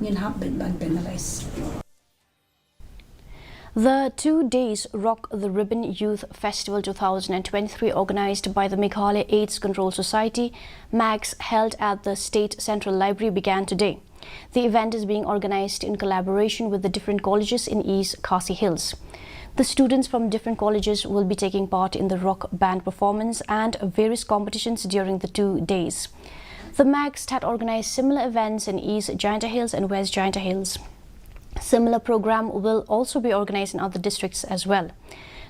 ngin hap ben ban penalize. The 2 days Rock the Ribbon Youth Festival 2023, organized by the Meghalaya AIDS Control Society, MAGS, held at the State Central Library, began today. The event is being organized in collaboration with the different colleges in East Khasi Hills. The students from different colleges will be taking part in the rock band performance and various competitions during the 2 days. The MAGS had organized similar events in East Jaintia Hills and West Jaintia Hills. Similar program will also be organized in other districts as well.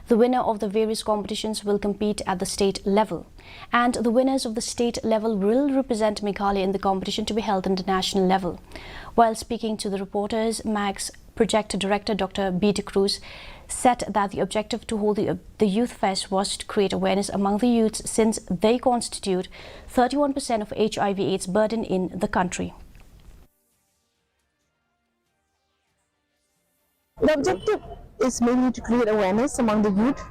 The winner of the various competitions will compete at the state level, and the winners of the state level will represent Meghalaya in the competition to be held on the national level. While speaking to the reporters, MAGS Project Director Dr. B. De Cruz said that the objective to hold the Youth Fest was to create awareness among the youths, since they constitute 31% of HIV/AIDS burden in the country. The objective is mainly to create awareness among the youth.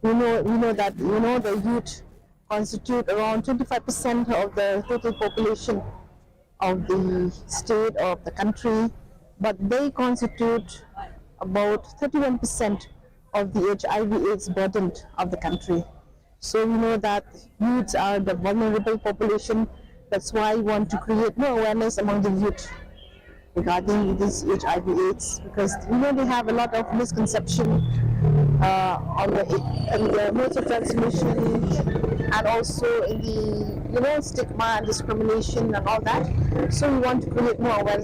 We know that the youth constitute around 25% of the total population of the state or of the country, but they constitute about 31% of the HIV/AIDS burden of the country. So we know that youths are the vulnerable population. That's why we want to create more awareness among the youth regarding this HIV/AIDS, because they have a lot of misconception on the modes of transmission, and also in the stigma and discrimination and all that. So we want to create more awareness.